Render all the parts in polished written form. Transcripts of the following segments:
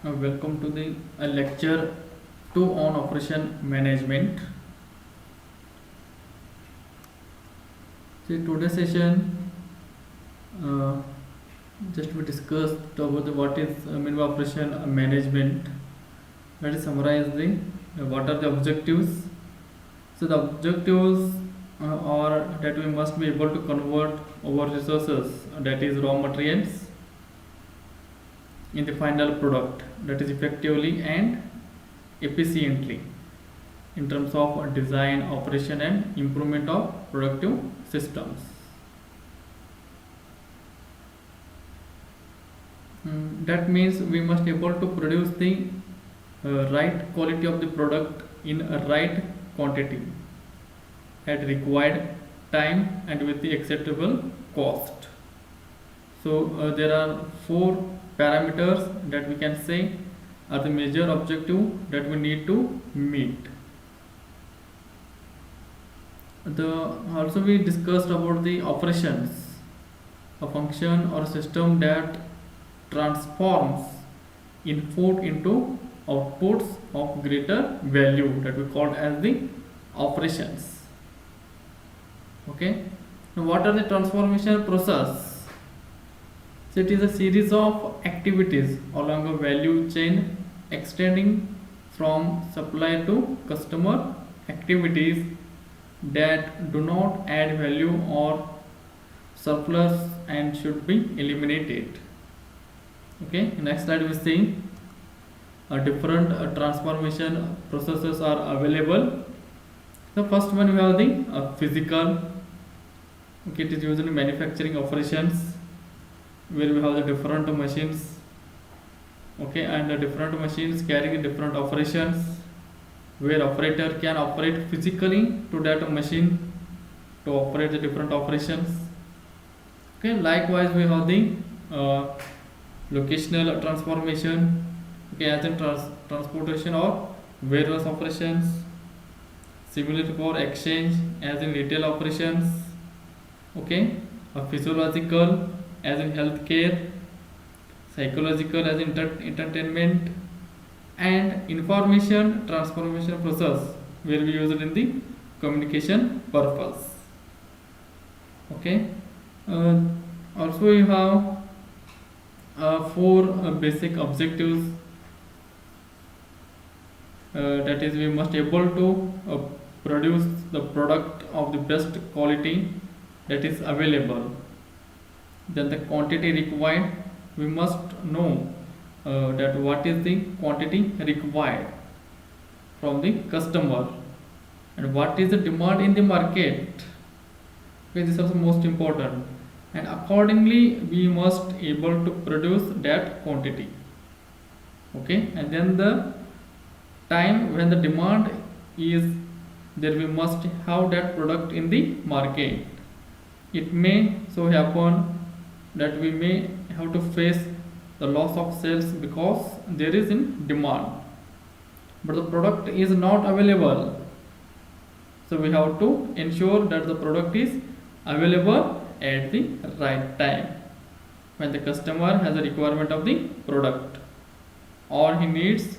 Welcome to the lecture 2 on operation management. See, today's session uh, just we discussed about what is mean by operation management. Let us summarize the what are the objectives. So the objectives are that we must be able to convert our resources, that is raw materials, in the final product, that is effectively and efficiently, in terms of design, operation, and improvement of productive systems. That means we must able to produce the right quality of the product in a right quantity at required time and with the acceptable cost. So there are four parameters that we can say are the major objective that we need to meet. Also we discussed about the operations, a function or system that transforms input into outputs of greater value, that we call as the operations. Okay. Now what are the transformation process? So it is a series of activities along a value chain extending from supplier to customer, activities that do not add value or surplus and should be eliminated. Okay, next slide we see different transformation processes are available. The first one we have the physical. Okay, it is used in manufacturing operations where we have the different machines. Okay, and the different machines carrying different operations, where operator can operate physically to that machine to operate the different operations. Okay, likewise we have the locational transformation. Okay, as in transportation or warehouse operations. Similar for exchange as in retail operations. Okay, a physiological as in healthcare, psychological as in entertainment, and information transformation process where we use it in the communication purpose. Okay. Also we have four basic objectives, that is we must able to produce the product of the best quality that is available. Then the quantity required, we must know that what is the quantity required from the customer and what is the demand in the market. Okay, this is also most important, and accordingly we must able to produce that quantity. Okay, and then the time when the demand is there, we must have that product in the market. It may so happen that we may have to face the loss of sales because there is in demand but the product is not available. So we have to ensure that the product is available at the right time when the customer has a requirement of the product, or he needs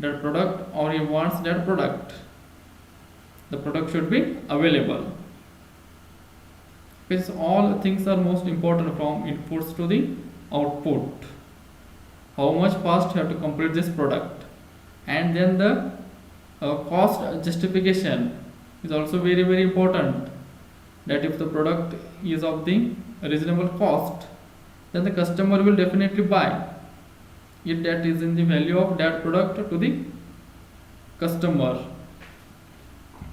that product, or he wants that product. The product should be available. Because all things are most important, from inputs to the output. How much fast you have to complete this product, and then the cost justification is also very important. That if the product is of the reasonable cost, then the customer will definitely buy if that is in the value of that product to the customer.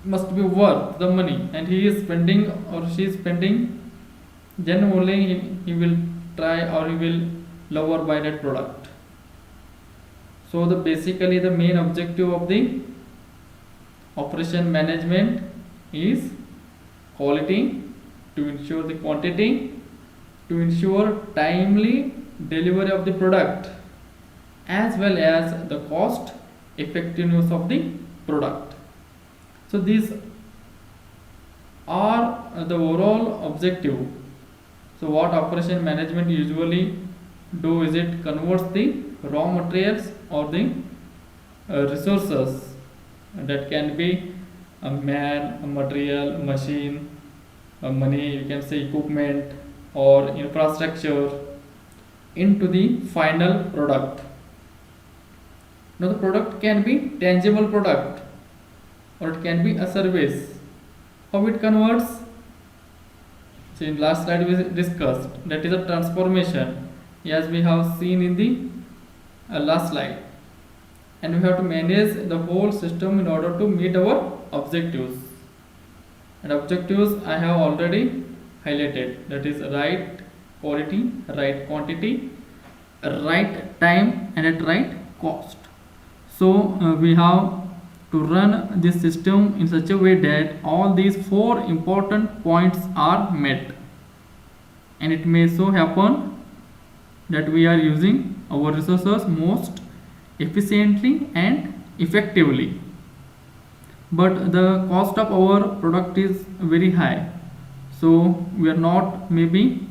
Must be worth the money and he is spending or she is spending, then only he will try or he will love or buy that product. So the basically the main objective of the operation management is quality, to ensure the quantity, to ensure timely delivery of the product, as well as the cost effectiveness of the product. So these are the overall objective. So what operation management usually do is it converts the raw materials or the resources. That can be a man, a material, machine, money, you can say equipment or infrastructure into the final product. Now the product can be tangible product or it can be a service. How it converts? So in last slide we discussed that is a transformation, as we have seen in the last slide, and we have to manage the whole system in order to meet our objectives. And objectives I have already highlighted, that is right quality, right quantity, right time and at right cost. So we have to run this system in such a way that all these four important points are met, and it may so happen that we are using our resources most efficiently and effectively, but the cost of our product is very high, so we are not maybe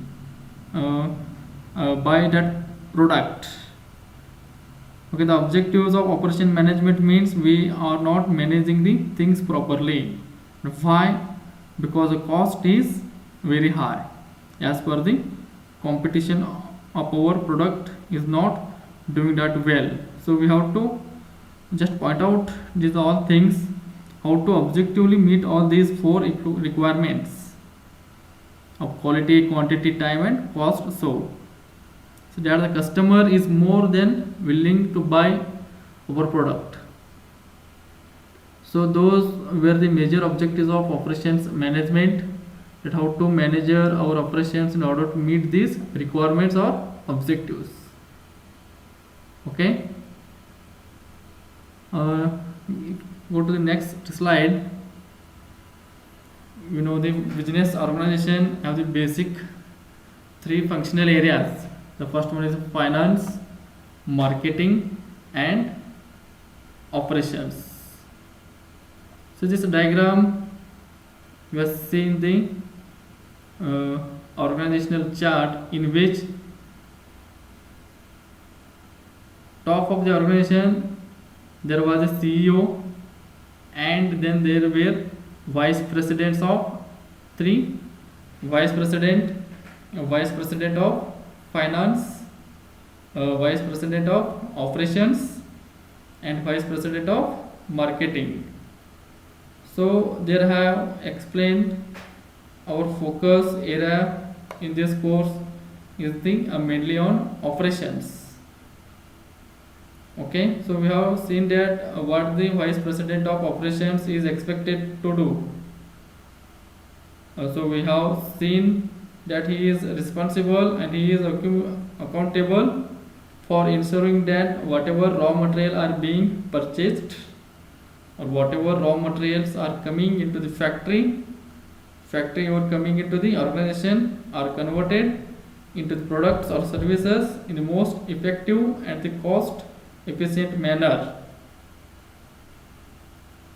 buy that product. Okay, the objectives of operation management means we are not managing the things properly. Why? Because the cost is very high as per the competition of our product is not doing that well. So we have to just point out these all things, how to objectively meet all these four requirements of quality, quantity, time and cost. So that the customer is more than willing to buy our product. So those were the major objectives of operations management, that how to manage our operations in order to meet these requirements or objectives. Okay, go to the next slide. The business organization have the basic three functional areas. The first one is finance, marketing and operations. So this diagram we have seen the organizational chart, in which top of the organization there was a CEO, and then there were vice presidents of three: vice president of finance, vice president of operations and vice president of marketing. So there I have explained our focus area in this course is the mainly on operations. Okay, so we have seen that what the vice president of operations is expected to do. So we have seen that he is responsible and he is accountable for ensuring that whatever raw material are being purchased or whatever raw materials are coming into the factory or coming into the organization are converted into products or services in the most effective and the cost efficient manner.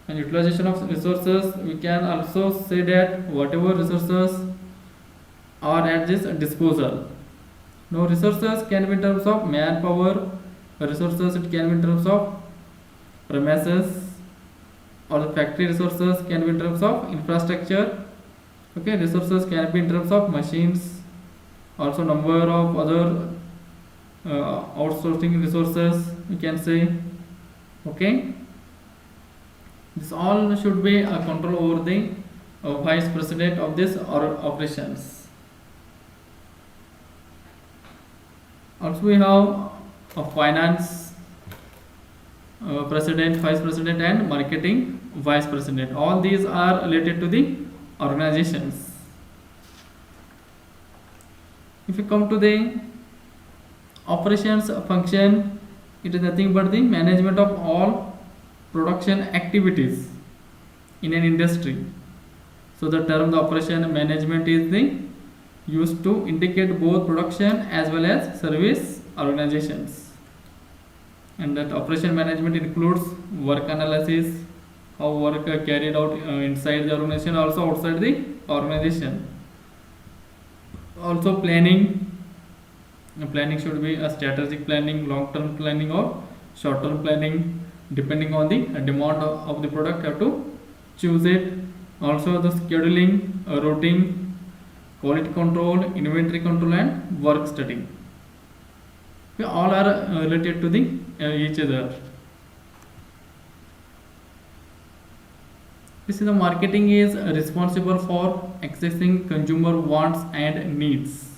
And utilization of resources, we can also say that whatever resources are at this disposal. Now resources can be in terms of manpower, resources it can be in terms of premises, or the factory resources can be in terms of infrastructure. Okay, resources can be in terms of machines, also number of other outsourcing resources we can say. Okay, this all should be a control over the vice president of this operations. Also we have a finance president, vice president and marketing vice president. All these are related to the organizations. If you come to the operations function, it is nothing but the management of all production activities in an industry. So the term the operation management is the used to indicate both production as well as service organizations. And that operation management includes work analysis, how work carried out inside the organization, also outside the organization, also planning, Planning should be a strategic planning, long term planning, or short term planning, depending on the demand of the product. You have to choose it. Also, the scheduling, routing, quality control, inventory control, and work study. All are related to the each other. This is the marketing is responsible for accessing consumer wants and needs,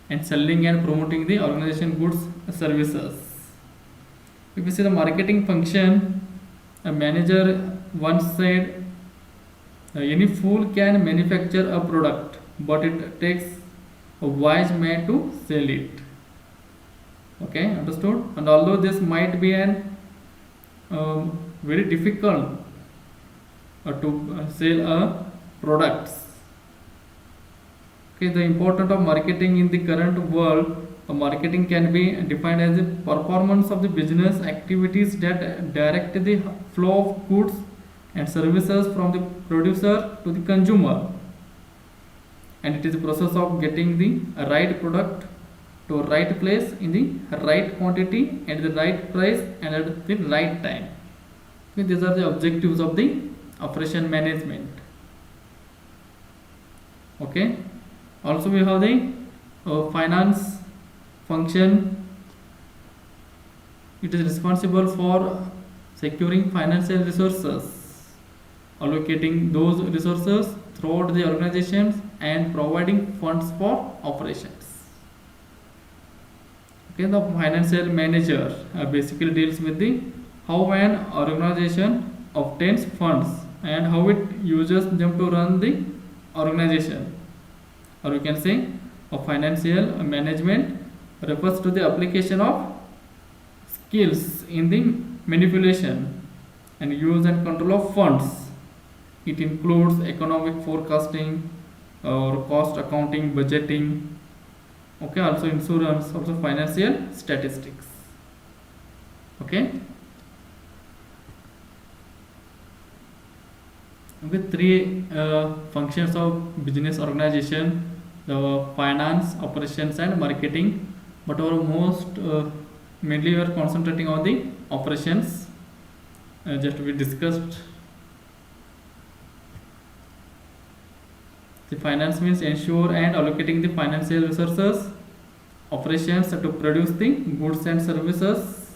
and selling and promoting the organization goods services. If you see the marketing function, a manager once said, any fool can manufacture a product, but it takes a wise man to sell it. Okay, understood? And although this might be an very difficult to sell a products. Okay, the importance of marketing in the current world, marketing can be defined as the performance of the business activities that direct the flow of goods and services from the producer to the consumer, and it is the process of getting the right product to right place in the right quantity at the right price and at the right time. Okay, these are the objectives of the operation management. Okay, also we have the finance function. It is responsible for securing financial resources, allocating those resources throughout the organizations, and providing funds for operations. Okay, the financial manager basically deals with the how an organization obtains funds and how it uses them to run the organization. Or you can say a financial management refers to the application of skills in the manipulation and use and control of funds. It includes economic forecasting or cost accounting, budgeting, okay, also insurance, also financial statistics. Okay, with three functions of business organization: the finance, operations, and marketing. But our most mainly we are concentrating on the operations. Just we discussed. The finance means ensure and allocating the financial resources. Operations to produce the goods and services.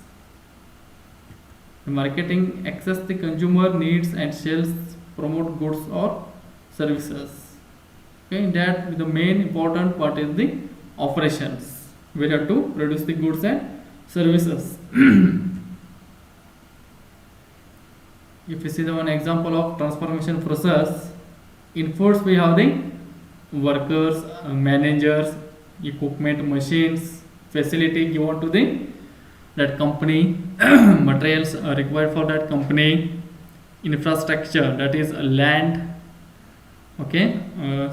The marketing access the consumer needs and sales, promote goods or services. Okay, in that the main important part is the operations. We have to produce the goods and services. If you see the one example of transformation process, in first we have the workers, managers, equipment, machines, facility given to the that company, materials required for that company, infrastructure, that is land. Okay,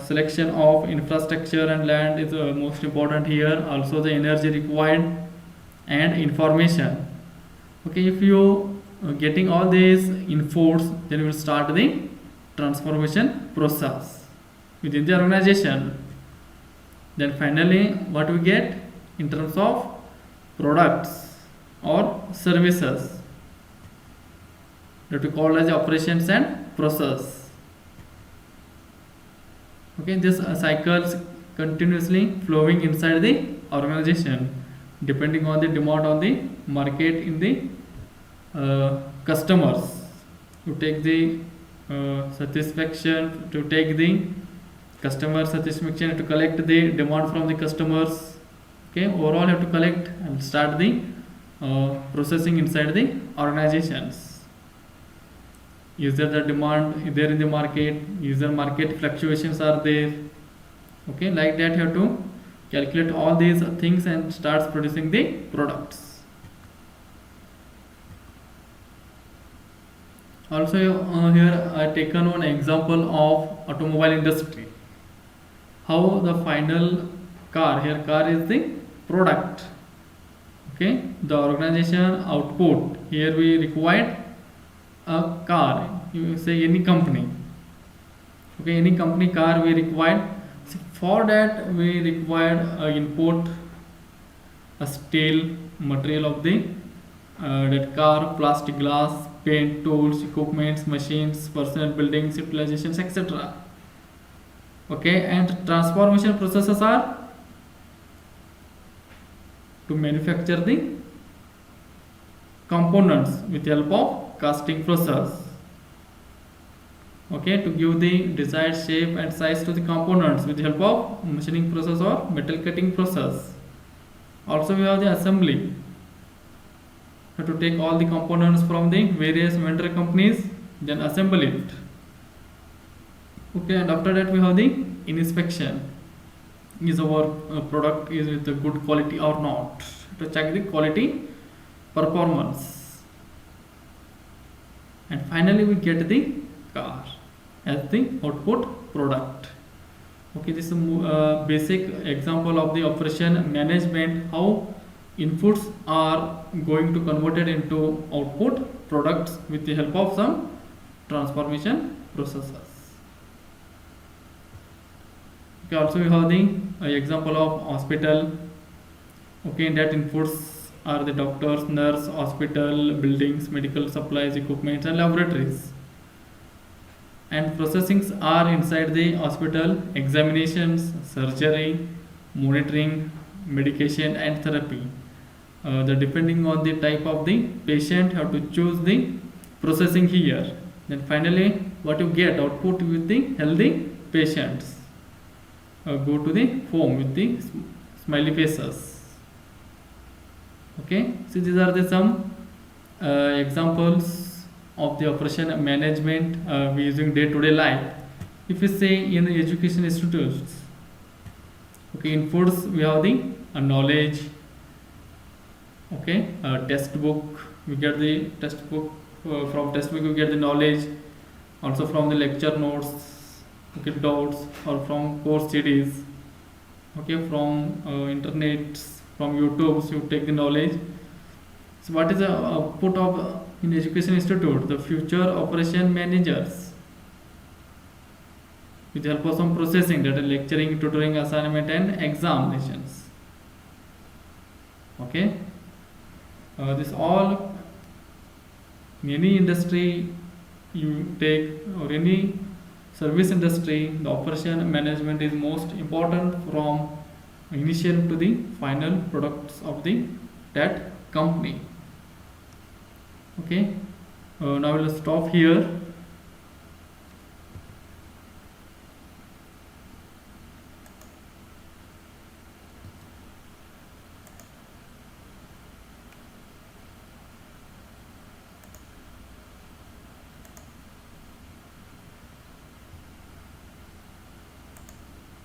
selection of infrastructure and land is most important here. Also the energy required and information. Okay, if you getting all these inputs, then you will start the transformation process within the organization. Then finally what we get in terms of products or services, that we call as operations and process. Okay, this cycles continuously flowing inside the organization depending on the demand on the market in the customers, to take the satisfaction, to take the customer satisfaction, to collect the demand from the customers. Okay, overall you have to collect and start the processing inside the organizations. Is there the demand there in the market? Is there market fluctuations are there? Okay, like that you have to calculate all these things and starts producing the products. Also here I taken one example of automobile industry. How the final car, here car is the product. Okay, the organization output, here we required a car, you say any company. Okay, any company car we required. So for that we required input a steel material of the that car, plastic, glass, paint, tools, equipments, machines, personal buildings, utilizations, etc. Okay, and transformation processes are to manufacture the components with the help of casting process. Okay, to give the desired shape and size to the components with the help of machining process or metal cutting process. Also we have the assembly. Have to take all the components from the various vendor companies, then assemble it. Okay, and after that we have the inspection. Is our product is with a good quality or not? To check the quality performance. And finally we get the car as the output product. Okay, this is a basic example of the operation management, how inputs are going to converted into output products with the help of some transformation processes. Okay, also we have the example of hospital. Okay, that inputs are the doctors, nurse, hospital, buildings, medical supplies, equipment, and laboratories. And processings are inside the hospital: examinations, surgery, monitoring, medication, and therapy. The depending on the type of the patient, have to choose the processing here. Then finally, what you get output with the healthy patients. Go to the home with the smiley faces. Okay, so these are the some examples of the operation management we using day-to-day life. If we say in education institutes, okay, inputs we have the knowledge. Okay, textbook, we get the textbook. From textbook we get the knowledge. Also from the lecture notes, okay, doubts, or from course CDs. Okay, from internet, from YouTube you take the knowledge. So what is the output of in education institute? The future operation managers with the help of some processing, that is lecturing, tutoring, assignment, and examinations. Okay, this all in any industry you take, or any service industry, the operation management is most important from initial to the final products of the that company. Okay, now we'll stop here.